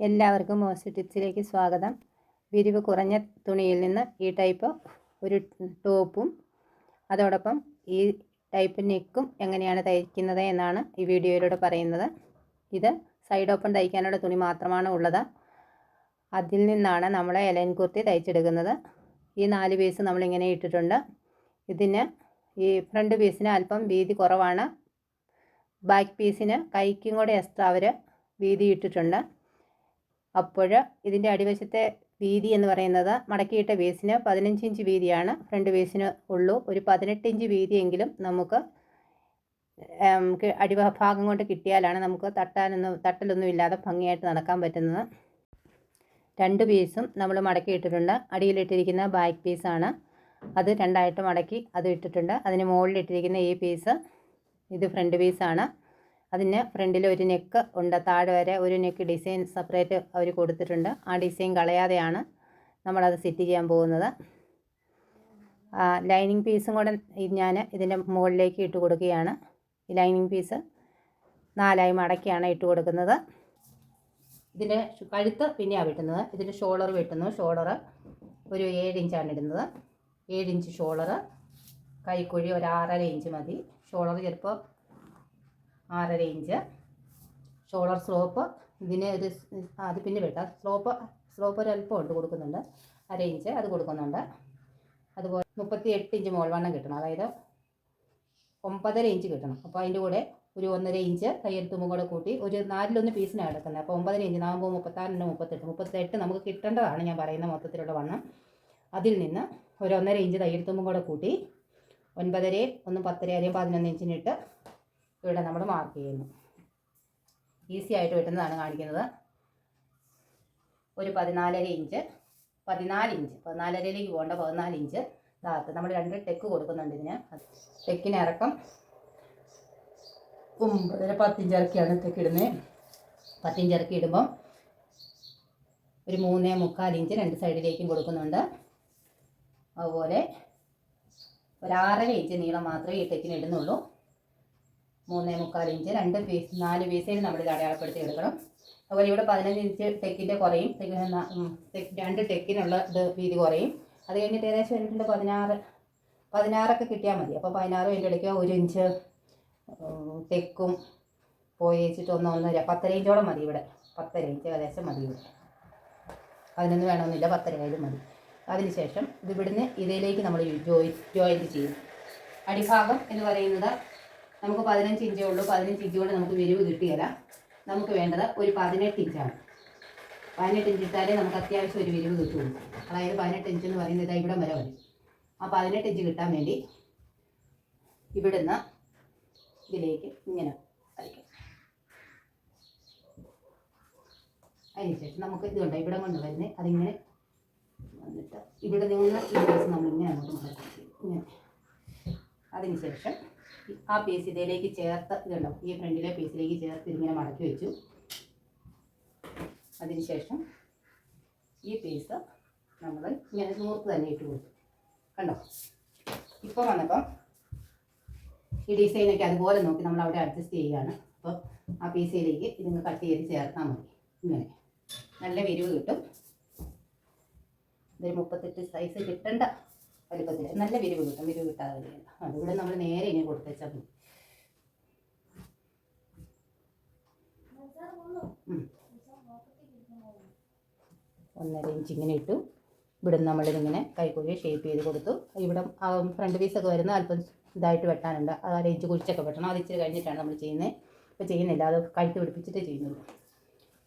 എല്ലാവർക്കും മോസ്റ്റ് ടിപ്സിലേക്ക് സ്വാഗതം. വിരിവ് കുറഞ്ഞ തുണിയിൽ നിന്ന് ഈ ടൈപ്പ് ഒരു ടോപ്പും അതോടൊപ്പം ഈ ടൈപ്പ് നെക്കും എങ്ങനെയാണ് തയ്ക്കുന്നത് എന്നാണ് ഈ വീഡിയോയിലൂടെ പറയുന്നത്. ഇത് സൈഡ് ഓപ്പൺ തയ്ക്കാനുള്ള തുണി മാത്രമാണ് ഉള്ളത്. അതിൽ നിന്നാണ് നമ്മൾ എലൈൻ കുർത്തി തയ്ച്ചെടുക്കുന്നത്. ഈ 4 പീസ് നമ്മളിങ്ങനെ ഇട്ടിട്ടുണ്ട്. ഇതിന് ഈ ഫ്രണ്ട് പീസിന് അല്പം വീതി കുറവാണ്. ബാക്ക് പീസിന് കൈക്കും കൂടെ എക്സ്ട്രാ അവർ വീതി ഇട്ടിട്ടുണ്ട്. അപ്പോൾ ഇതിൻ്റെ അടിവശത്തെ വീതി എന്ന് പറയുന്നത് മടക്കിയിട്ട പീസിന് 15 ഇഞ്ച് വീതിയാണ് ഫ്രണ്ട് പീസിന് ഉള്ളൂ. ഒരു 18 ഇഞ്ച് വീതിയെങ്കിലും നമുക്ക് അടിഭാഗം കൊണ്ട് കിട്ടിയാലാണ് നമുക്ക് തട്ടലൊന്നും ഇല്ലാതെ ഭംഗിയായിട്ട് നടക്കാൻ പറ്റുന്നത്. 2 പീസും നമ്മൾ മടക്കിയിട്ടിട്ടുണ്ട്. അടിയിലിട്ടിരിക്കുന്ന ബാക്ക് പീസാണ്, അത് 2ആയിട്ട് മടക്കി അത് ഇട്ടിട്ടുണ്ട്. അതിന് മുകളിലിട്ടിരിക്കുന്ന ഈ പീസ് ഇത് ഫ്രണ്ട് പീസാണ്. അതിന് ഫ്രണ്ടിൽ ഒരു നെക്ക് ഉണ്ട്, താഴെ വരെ ഒരു നെക്ക് ഡിസൈൻ സെപ്പറേറ്റ് അവർ കൊടുത്തിട്ടുണ്ട്. ആ ഡിസൈൻ കളയാതെയാണ് നമ്മളത് സെറ്റ് ചെയ്യാൻ പോകുന്നത്. ലൈനിങ് പീസും കൂടെ ഞാൻ ഇതിൻ്റെ മുകളിലേക്ക് ഇട്ട് കൊടുക്കുകയാണ്. ഈ ലൈനിങ് പീസ് 4ആയി മടക്കിയാണ് ഇട്ട് കൊടുക്കുന്നത്. ഇതിൻ്റെ കഴുത്ത് പിന്നെയാണ് വെട്ടുന്നത്. ഇതിൻ്റെ ഷോളർ വെട്ടുന്നു. ഷോളർ ഒരു 7 ഇഞ്ചാണ് ഇടുന്നത്. 7 ഇഞ്ച് ഷോളർ. കൈക്കുഴി ഒരു 6.5 ഇഞ്ച് മതി. ഷോളർ ചിലപ്പോൾ 6.5 ഇഞ്ച്. ഷോളർ സ്ലോപ്പ് ഇതിന് അത് പിന്നെ വെട്ടാം. സ്ലോപ്പ് ഒരു അല്പം ഉണ്ട്, കൊടുക്കുന്നുണ്ട്. 1/2 ഇഞ്ച് അത് കൊടുക്കുന്നുണ്ട്. അതുപോലെ 38 ഇഞ്ച് മോൾ വണ്ണം കിട്ടണം, അതായത് 9.5 ഇഞ്ച് കിട്ടണം. അപ്പോൾ അതിൻ്റെ കൂടെ ഒരു 1.5 ഇഞ്ച് തയ്യൽ തുമ്പും കൂടെ കൂട്ടി ഒരു 4-1 പീസിനാണ് എടുക്കുന്നത്. അപ്പോൾ 9.5 ഇഞ്ച് 4 36 38 നമുക്ക് കിട്ടേണ്ടതാണ് ഞാൻ പറയുന്ന മൊത്തത്തിലുള്ള വണ്ണം. അതിൽ നിന്ന് ഒരു 1.5 ഇഞ്ച് തയ്യൽ തുമ്പും കൂടെ കൂട്ടി 9.5 1 10 അല്ലെങ്കിൽ 11 ഇഞ്ചിനിട്ട് ഇവിടെ നമ്മൾ മാർക്ക് ചെയ്യുന്നു. ഈസി ആയിട്ട് വെട്ടുന്നതാണ് കാണിക്കുന്നത്. ഒരു 14.5 ഇഞ്ച് 14.5ലേക്ക് പോകേണ്ട 14 ഇഞ്ച് താഴത്ത് നമ്മൾ 2 ടെക്ക് കൊടുക്കുന്നുണ്ട്. ഇതിന് ടെക്കിന് ഇറക്കം 10 ഇഞ്ച് ഇറക്കിയാണ് ടെക്ക് ഇടുന്നത്. 10 ഇഞ്ച് ഇറക്കി ഇടുമ്പം ഒരു 3.25 ഇഞ്ച് 2 സൈഡിലേക്കും കൊടുക്കുന്നുണ്ട്. അതുപോലെ ഒരു 6.5 ഇഞ്ച് നീളം മാത്രമേ ഈ ടെക്കിന് ഇടുന്നുള്ളൂ. 3.25 ഇഞ്ച് 4 പീസിൽ നമ്മൾ ഇത് അടയാളപ്പെടുത്തി എടുക്കണം. അതുപോലെ ഇവിടെ 15 ഇഞ്ച് ടെക്കിൻ്റെ കുറയും, 2 ടെക്കിനുള്ള ഇത് വീതി കുറയും. അത് കഴിഞ്ഞിട്ട് ഏകദേശം എന്നിട്ട് 16 കിട്ടിയാൽ മതി. അപ്പോൾ 16 അതിൻ്റെ ഇടയ്ക്ക് 1 ഇഞ്ച് ടെക്കും പോയി വെച്ചിട്ട് 1.5 10 ഇഞ്ചോളം മതി. ഇവിടെ 10 ഇഞ്ച് ഏകദേശം മതി. ഇവിടെ 11 വേണമെന്നില്ല, 10 ആയാലും മതി. അതിനുശേഷം ഇത് ഇവിടുന്ന് ഇതിലേക്ക് നമ്മൾ ജോയിൻറ്റ് ചെയ്യും. അടിഭാഗം എന്ന് പറയുന്നത് നമുക്ക് 15 ഇഞ്ചേ ഉള്ളൂ. 15 ഇഞ്ച് കൊണ്ട് നമുക്ക് വിരിവ് കിട്ടിയല്ല. നമുക്ക് വേണ്ടത് ഒരു 18 ഇഞ്ചാണ്. 18 ഇഞ്ച് ഇട്ടാലേ നമുക്ക് അത്യാവശ്യം ഒരു വിരിവ് കിട്ടുള്ളൂ. അതായത് 18 ഇഞ്ച് എന്ന് പറയുന്നത് ഇവിടം വരെ വരും. ആ 18 ഇഞ്ച് കിട്ടാൻ വേണ്ടി ഇവിടുന്ന് ഇതിലേക്ക് ഇങ്ങനെ വരയ്ക്കും. അതിനുശേഷം നമുക്ക് ഇതുണ്ട് ഇവിടം കൊണ്ട് വരുന്നത് അതിങ്ങനെ വന്നിട്ട് ഇവിടെ നിന്ന് ഈ പീസ് നമ്മളിങ്ങനെ അങ്ങോട്ട് മടക്കി ഇങ്ങനെ. അതിനുശേഷം ആ പീസ് ഇതിലേക്ക് ചേർത്ത് ഇതുണ്ടോ ഈ ഫ്രണ്ടിലെ പീസിലേക്ക് ചേർത്ത് ഇതിങ്ങനെ മടക്കി വെച്ചു. അതിനുശേഷം ഈ പീസ് നമ്മൾ ഇങ്ങനെ നൂർത്ത് തന്നെ ഇട്ട് കൊടുത്തു. കണ്ടോ, ഇപ്പോൾ വന്നപ്പം ഈ ഡിസൈനൊക്കെ അതുപോലെ നോക്കി നമ്മൾ അവിടെ അഡ്ജസ്റ്റ് ചെയ്യുകയാണ്. അപ്പോൾ ആ പീസിലേക്ക് ഇതിങ്ങനെ കട്ട് ചെയ്ത് ചേർത്താൽ മതി. ഇങ്ങനെ നല്ല വിരിവ് കിട്ടും. ഇതൊരു 38 സൈസ് കിട്ടേണ്ട വലിപ്പത്തിൽ നല്ല വിരിവ് കിട്ടും. വിരിവ് കിട്ടാതെ വരികയില്ല. അതിവിടെ നമ്മൾ നേരെ ഇനി കൊടുത്തേച്ചാൽ മതി. 1.5 ഇഞ്ച് ഇങ്ങനെ ഇട്ടു. ഇവിടെ നമ്മളിതിങ്ങനെ കൈക്കുഴി ഷേപ്പ് ചെയ്ത് കൊടുത്തു. ഇവിടെ ഫ്രണ്ട് പീസൊക്കെ വരുന്ന അല്പം ഇതായിട്ട് വെട്ടാനുണ്ട്. അത് 1 ഇഞ്ച് കുഴിച്ചൊക്കെ വെട്ടണം. അത് ഇച്ചിരി കഴിഞ്ഞിട്ടാണ് നമ്മൾ ചെയ്യുന്നത്. ഇപ്പോൾ ചെയ്യുന്നില്ല, അത് കഴുത്ത് പിടിപ്പിച്ചിട്ടേ ചെയ്യുന്നുള്ളൂ.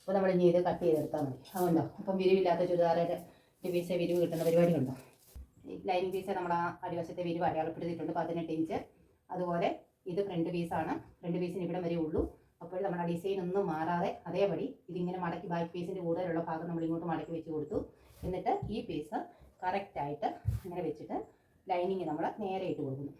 അപ്പോൾ നമ്മൾ ഇനി ഇത് കട്ട് ചെയ്തെടുത്താൽ മതി. അതുകൊണ്ടോ അപ്പം വിരിവില്ലാത്ത ചുരിദാറിൻ്റെ പീസ് വിരിവ് കിട്ടുന്ന പരിപാടി ഉണ്ടോ. ഈ ലൈനിങ് പീസ് നമ്മൾ ആ അടിവശത്തെ വിരിവ് അടയാളപ്പെടുത്തിയിട്ടുണ്ട് 18 ഇഞ്ച്. അതുപോലെ ഇത് ഫ്രണ്ട് പീസാണ്. ഫ്രണ്ട് പീസിന് ഇവിടെ വരെ ഉള്ളൂ. അപ്പോൾ നമ്മുടെ ഡിസൈൻ ഒന്നും മാറാതെ അതേപടി ഇതിങ്ങനെ മടക്കി ബാക്ക് പീസിൻ്റെ കൂടുതലുള്ള ഭാഗം നമ്മൾ ഇങ്ങോട്ട് മടക്കി വെച്ച് കൊടുത്തു. എന്നിട്ട് ഈ പീസ് കറക്റ്റായിട്ട് ഇങ്ങനെ വെച്ചിട്ട് ലൈനിങ് നമ്മൾ നേരെ ഇട്ട് കൊടുക്കുന്നു.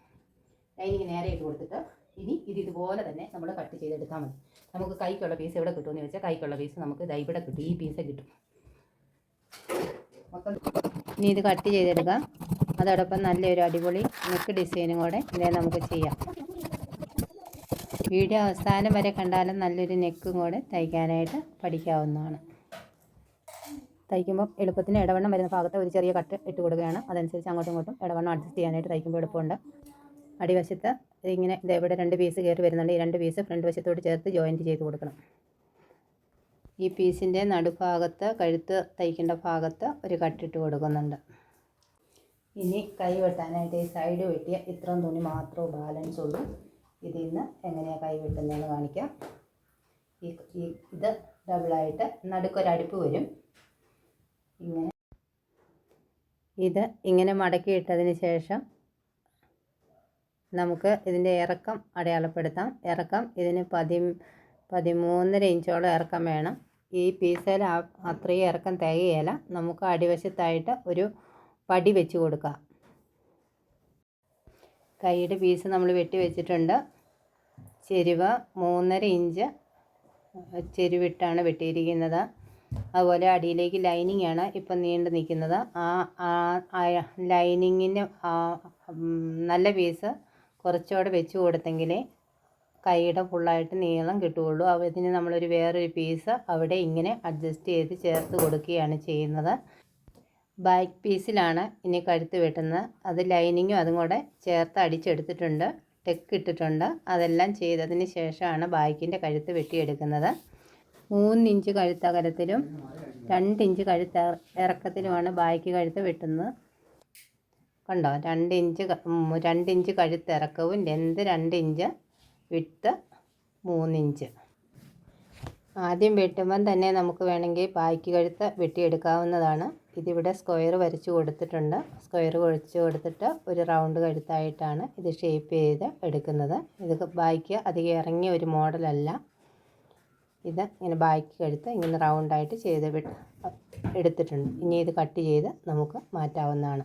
ലൈനിങ് നേരെ ഇട്ട് കൊടുത്തിട്ട് ഇനി ഇതുപോലെ തന്നെ നമ്മൾ കട്ട് ചെയ്തെടുത്താൽ മതി. നമുക്ക് കൈക്കുള്ള പീസ് എവിടെ കിട്ടുമെന്ന് വെച്ചാൽ കൈക്കുള്ള പീസ് നമുക്ക് ഇവിടെ കിട്ടും. ഈ പീസ് കിട്ടും. ഇനി ഇത് കട്ട് ചെയ്തെടുക്കാം. അതോടൊപ്പം നല്ലൊരു അടിപൊളി നെക്ക് ഡിസൈനും കൂടെ ഇതേ നമുക്ക് ചെയ്യാം. വീഡിയോ അവസാനം വരെ കണ്ടാലും നല്ലൊരു നെക്കും കൂടെ തയ്ക്കാനായിട്ട് പഠിക്കാവുന്നതാണ്. തയ്ക്കുമ്പോൾ എളുപ്പത്തിന് ഇടവണ്ണം വരുന്ന ഭാഗത്ത് ഒരു ചെറിയ കട്ട് ഇട്ട് കൊടുക്കുകയാണ്. അതനുസരിച്ച് അങ്ങോട്ടും ഇങ്ങോട്ടും ഇടവണ്ണം അഡ്ജസ്റ്റ് ചെയ്യാനായിട്ട് തയ്ക്കുമ്പോൾ എളുപ്പമുണ്ട്. അടിവശത്ത് ഇങ്ങനെ ഇവിടെ 2 പീസ് കയറി വരുന്നുണ്ട്. ഈ 2 പീസ് ഫ്രണ്ട് വശത്തോട് ചേർത്ത് ജോയിൻറ്റ് ചെയ്ത് കൊടുക്കണം. ഈ പീസിൻ്റെ നടുഭാഗത്ത് കഴുത്ത് തയ്ക്കേണ്ട ഭാഗത്ത് ഒരു കട്ടിട്ട് കൊടുക്കുന്നുണ്ട്. ഇനി കൈ വെട്ടാനായിട്ട് ഈ സൈഡ് വെട്ടിയ ഇത്രയും തുണി മാത്രമേ ബാലൻസ് ഉള്ളൂ. ഇതിൽ നിന്ന് എങ്ങനെയാണ് കൈ വെട്ടുന്നതെന്ന് കാണിക്കാം. ഇത് ഡബിളായിട്ട് നടുക്കൊരടുപ്പ് വരും. ഇങ്ങനെ മടക്കി ഇട്ടതിന് ശേഷം നമുക്ക് ഇതിൻ്റെ ഇറക്കം അടയാളപ്പെടുത്താം. ഇറക്കം ഇതിന് 13.5 ഇഞ്ചോളം ഇറക്കം വേണം. ഈ പീസിൽ അത്രയും ഇറക്കം തികയില്ല. നമുക്ക് അടിവശത്തായിട്ട് ഒരു പടി വെച്ച് കൊടുക്കാം. കൈയുടെ പീസ് നമ്മൾ വെട്ടി വെച്ചിട്ടുണ്ട്. ചെരുവ് 3.5 ഇഞ്ച് ചെരുവിട്ടാണ് വെട്ടിയിരിക്കുന്നത്. അതുപോലെ അടിയിലേക്ക് ലൈനിങ് ആണ് ഇപ്പം നീണ്ടു നിൽക്കുന്നത്. ലൈനിങ്ങിന് നല്ല പീസ് കുറച്ചുകൂടെ വെച്ച് കൊടുത്തെങ്കിലേ കൈയുടെ ഫുള്ളായിട്ട് നീളം കിട്ടുകയുള്ളൂ. അതിന് നമ്മളൊരു വേറൊരു പീസ് അവിടെ ഇങ്ങനെ അഡ്ജസ്റ്റ് ചെയ്ത് ചേർത്ത് കൊടുക്കുകയാണ് ചെയ്യുന്നത്. ബാക്ക് പീസിലാണ് ഇനി കഴുത്ത് വെട്ടുന്നത്. അത് ലൈനിങ്ങും അതും കൂടെ ചേർത്ത് അടിച്ചെടുത്തിട്ടുണ്ട്, ടെക്ക് ഇട്ടിട്ടുണ്ട്. അതെല്ലാം ചെയ്തതിന് ശേഷമാണ് ബാക്കിൻ്റെ കഴുത്ത് വെട്ടിയെടുക്കുന്നത്. 3 ഇഞ്ച് കഴുത്തകലത്തിലും 2 ഇഞ്ച് ഇറക്കത്തിലുമാണ് ബാക്കി കഴുത്ത് വെട്ടുന്നത്. കണ്ടോ, 2 ഇഞ്ച് കഴുത്തിറക്കവും ലെന്ത് 2 ഇഞ്ച്, വിഡ്ത്ത് 3 ഇഞ്ച്. ആദ്യം വെട്ടുമ്പം തന്നെ നമുക്ക് വേണമെങ്കിൽ ബാക്കി കഴുത്ത് വെട്ടിയെടുക്കാവുന്നതാണ്. ഇതിവിടെ സ്ക്വയർ വരച്ച് കൊടുത്തിട്ടുണ്ട്. സ്ക്വയർ വരച്ച് കൊടുത്തിട്ട് ഒരു റൗണ്ട് കഴുത്തായിട്ടാണ് ഇത് ഷേപ്പ് ചെയ്ത് എടുക്കുന്നത്. ഇത് ബാക്കി അധികം ഇറങ്ങിയ ഒരു മോഡലല്ല. ഇത് ഇങ്ങനെ ബാക്കി കഴുത്ത് ഇങ്ങനെ റൗണ്ടായിട്ട് ചെയ്ത് എടുത്തിട്ടുണ്ട്. ഇനി ഇത് കട്ട് ചെയ്ത് നമുക്ക് മാറ്റാവുന്നതാണ്.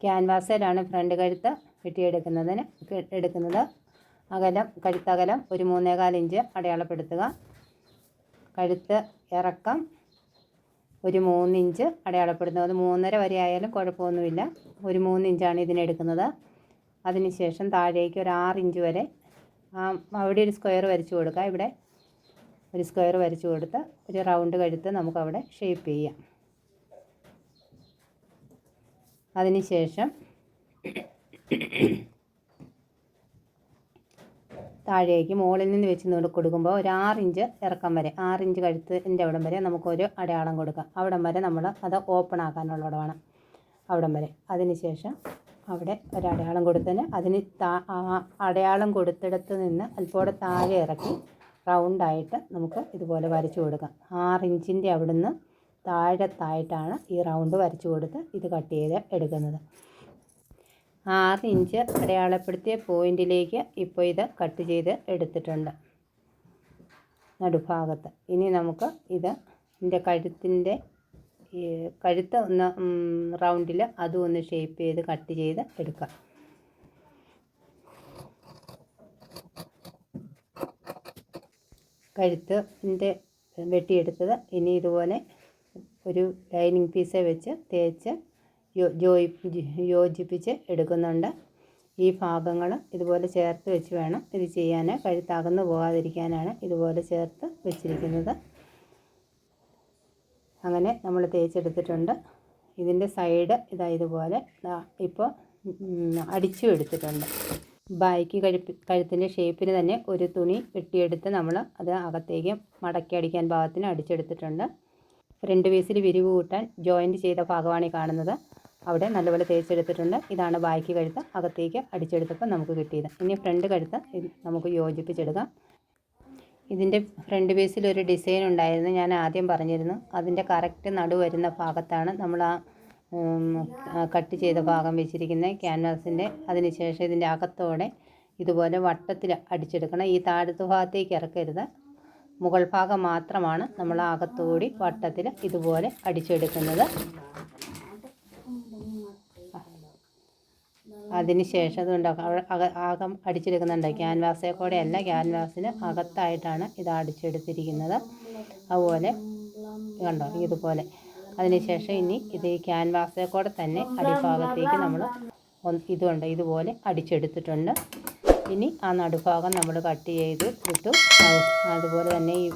ക്യാൻവാസിലാണ് ഫ്രണ്ട് കഴുത്ത് വെട്ടിയെടുക്കുന്നത്. കഴുത്തകലം ഒരു 3.25 ഇഞ്ച് അടയാളപ്പെടുത്തുക. കഴുത്ത് ഇറക്കം ഒരു 3 ഇഞ്ച് അടയാളപ്പെടുത്തുന്നത്. 3.5 വരെ ആയാലും കുഴപ്പമൊന്നുമില്ല. ഒരു 3 ഇഞ്ചാണ് ഇതിനെടുക്കുന്നത്. അതിനുശേഷം താഴേക്ക് ഒരു 6 ഇഞ്ച് വരെ അവിടെ ഒരു സ്ക്വയർ വരച്ച് കൊടുക്കുക. ഇവിടെ ഒരു സ്ക്വയർ വരച്ച് കൊടുത്ത് ഒരു റൗണ്ട് കഴുത്ത് നമുക്കവിടെ ഷേപ്പ് ചെയ്യാം. അതിനുശേഷം താഴേക്ക് മുകളിൽ നിന്ന് വെച്ച് കൊടുക്കുമ്പോൾ ഒരു 6 ഇഞ്ച് ഇറക്കം വരെ, 6 ഇഞ്ച് കഴുത്തിൻ്റെ അവിടം വരെ നമുക്കൊരു അടയാളം കൊടുക്കാം. അവിടം വരെ നമ്മൾ അത് ഓപ്പൺ ആക്കാനുള്ള ഇടമാണ്, അവിടം വരെ. അതിനുശേഷം അവിടെ ഒരടയാളം കൊടുത്തതിന് അടയാളം കൊടുത്തിടത്ത് നിന്ന് അല്പോടെ താഴെ ഇറക്കി റൗണ്ടായിട്ട് നമുക്ക് ഇതുപോലെ വരച്ചു കൊടുക്കാം. 6 ഇഞ്ചിൻ്റെ അവിടുന്ന് താഴത്തായിട്ടാണ് ഈ റൗണ്ട് വരച്ചു കൊടുത്ത് ഇത് കട്ട് ചെയ്ത് എടുക്കുന്നത്. 6 ഇഞ്ച് അടയാളപ്പെടുത്തിയ പോയിൻറ്റിലേക്ക് ഇപ്പോൾ ഇത് കട്ട് ചെയ്ത് എടുത്തിട്ടുണ്ട് നടുഭാഗത്ത്. ഇനി നമുക്ക് ഇതിൻ്റെ കഴുത്ത് ഒന്ന് റൗണ്ടിൽ അതും ഒന്ന് ഷേപ്പ് ചെയ്ത് കട്ട് ചെയ്ത് എടുക്കാം. കഴുത്തിൻ്റെ വെട്ടിയെടുത്തത് ഇനി ഇതുപോലെ ഒരു ലൈനിങ് പീസ് വെച്ച് തേച്ച് യോജിപ്പിച്ച് എടുക്കുന്നുണ്ട്. ഈ ഭാഗങ്ങൾ ഇതുപോലെ ചേർത്ത് വെച്ച് വേണം ഇത് ചെയ്യാൻ. കഴുത്തകന്ന് പോകാതിരിക്കാനാണ് ഇതുപോലെ ചേർത്ത് വെച്ചിരിക്കുന്നത്. അങ്ങനെ നമ്മൾ തേച്ചെടുത്തിട്ടുണ്ട്. ഇതിൻ്റെ സൈഡ് ഇതുപോലെ ഇപ്പോൾ അടിച്ചു എടുത്തിട്ടുണ്ട്. ബാക്കി കഴുത്തിൻ്റെ ഷേപ്പിന് തന്നെ ഒരു തുണി വെട്ടിയെടുത്ത് നമ്മൾ അത് അകത്തേക്ക് മടക്കി അടിക്കാൻ പാകത്തിന് അടിച്ചെടുത്തിട്ടുണ്ട്. ഫ്രണ്ട് പീസിൽ വിരിവ് കൂട്ടാൻ ജോയിൻറ്റ് ചെയ്ത ഭാഗമാണ് ഈ കാണുന്നത്. അവിടെ നല്ലപോലെ തേച്ചെടുത്തിട്ടുണ്ട്. ഇതാണ് ബാക്കി കഴുത്ത് അകത്തേക്ക് അടിച്ചെടുത്തപ്പോൾ നമുക്ക് കിട്ടിയത്. ഇനി ഫ്രണ്ട് കഴുത്ത് നമുക്ക് യോജിപ്പിച്ചെടുക്കാം. ഇതിൻ്റെ ഫ്രണ്ട് പീസിൽ ഒരു ഡിസൈൻ ഉണ്ടായിരുന്നു, ഞാൻ ആദ്യം പറഞ്ഞിരുന്നു. അതിൻ്റെ കറക്റ്റ് നടു വരുന്ന ഭാഗത്താണ് നമ്മൾ കട്ട് ചെയ്ത ഭാഗം വെച്ചിരിക്കുന്നത് ക്യാൻവാസിൻ്റെ. അതിനുശേഷം ഇതിൻ്റെ അകത്തോടെ ഇതുപോലെ വട്ടത്തിൽ അടിച്ചെടുക്കണം. ഈ താഴത്തെ ഭാഗത്തേക്ക് ഇറക്കരുത്, മുകൾ ഭാഗം മാത്രമാണ് നമ്മൾ അകത്തോടി വട്ടത്തിൽ ഇതുപോലെ അടിച്ചെടുക്കുന്നത്. അതിനുശേഷം അതുകൊണ്ട് അകം അടിച്ചെടുക്കുന്നുണ്ട്. ക്യാൻവാസേ കൂടെ അല്ല, ക്യാൻവാസിന് അകത്തായിട്ടാണ് ഇത് അടിച്ചെടുത്തിരിക്കുന്നത്. അതുപോലെ കണ്ടോ, ഇതുപോലെ. അതിനുശേഷം ഇനി ഇത് ഈ ക്യാൻവാസേ കൂടെ തന്നെ അടിഭാഗത്തേക്ക് നമ്മൾ ഇതുകൊണ്ട് ഇതുപോലെ അടിച്ചെടുത്തിട്ടുണ്ട്. ഇനി ആ നടുഭാഗം നമ്മൾ കട്ട് ചെയ്ത് ഇട്ടു. അതുപോലെ തന്നെ ഈ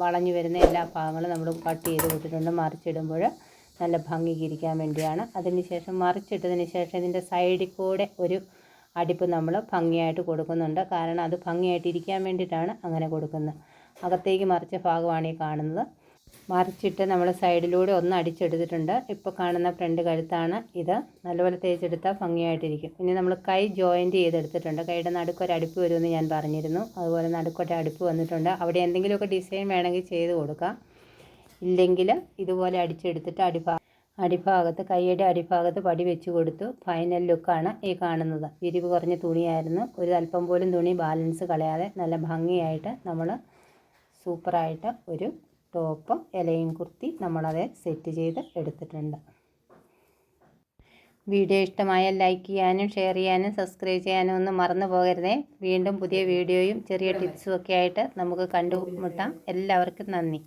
വളഞ്ഞു വരുന്ന എല്ലാ ഭാഗങ്ങളും നമ്മൾ കട്ട് ചെയ്ത് വിട്ടിട്ടുണ്ട്. മറിച്ചിടുമ്പോൾ നല്ല ഭംഗിക്ക് ഇരിക്കാൻ വേണ്ടിയാണ്. അതിനുശേഷം മറിച്ചിട്ടതിന് ശേഷം ഇതിൻ്റെ സൈഡിൽ കൂടെ ഒരു അടിപ്പ് നമ്മൾ ഭംഗിയായിട്ട് കൊടുക്കുന്നുണ്ട്. കാരണം അത് ഭംഗിയായിട്ട് ഇരിക്കാൻ വേണ്ടിയിട്ടാണ് അങ്ങനെ കൊടുക്കുന്നത്. അകത്തേക്ക് മറിച്ച ഭാഗമാണ് ഈ കാണുന്നത്. മറിച്ചിട്ട് നമ്മൾ സൈഡിലൂടെ ഒന്ന് അടിച്ചെടുത്തിട്ടുണ്ട്. ഇപ്പോൾ കാണുന്ന ഫ്രണ്ട് കഴുത്താണ് ഇത്. നല്ലപോലെ തേച്ചെടുത്താൽ ഭംഗിയായിട്ടിരിക്കും. ഇനി നമ്മൾ കൈ ജോയിൻറ്റ് ചെയ്തെടുത്തിട്ടുണ്ട്. കൈയുടെ നടുക്കൊരു അടുപ്പ് വരുമെന്ന് ഞാൻ പറഞ്ഞിരുന്നു. അതുപോലെ നടുക്കൊരു അടുപ്പ് വന്നിട്ടുണ്ട്. അവിടെ എന്തെങ്കിലുമൊക്കെ ഡിസൈൻ വേണമെങ്കിൽ ചെയ്ത് കൊടുക്കാം. ഇല്ലെങ്കിൽ ഇതുപോലെ അടിച്ചെടുത്തിട്ട് അടിഭാഗത്ത് കൈയുടെ അടിഭാഗത്ത് പടി വെച്ച് കൊടുത്തു. ഫൈനൽ ലുക്കാണ് ഈ കാണുന്നത്. വിരിവ് കുറഞ്ഞ തുണിയായിരുന്നു. ഒരു അല്പം പോലും തുണി ബാലൻസ് കളയാതെ നല്ല ഭംഗിയായിട്ട് നമ്മൾ സൂപ്പറായിട്ട് ഒരു ടോപ്പ് ഇലയും കുർത്തി നമ്മളത് സെറ്റ് ചെയ്ത് എടുത്തിട്ടുണ്ട്. വീഡിയോ ഇഷ്ടമായാൽ ലൈക്ക് ചെയ്യാനും ഷെയർ ചെയ്യാനും സബ്സ്ക്രൈബ് ചെയ്യാനും ഒന്നും മറന്നു പോകരുതേ. വീണ്ടും പുതിയ വീഡിയോയും ചെറിയ ടിപ്സും ഒക്കെ ആയിട്ട് നമുക്ക് കണ്ടുമുട്ടാം. എല്ലാവർക്കും നന്ദി.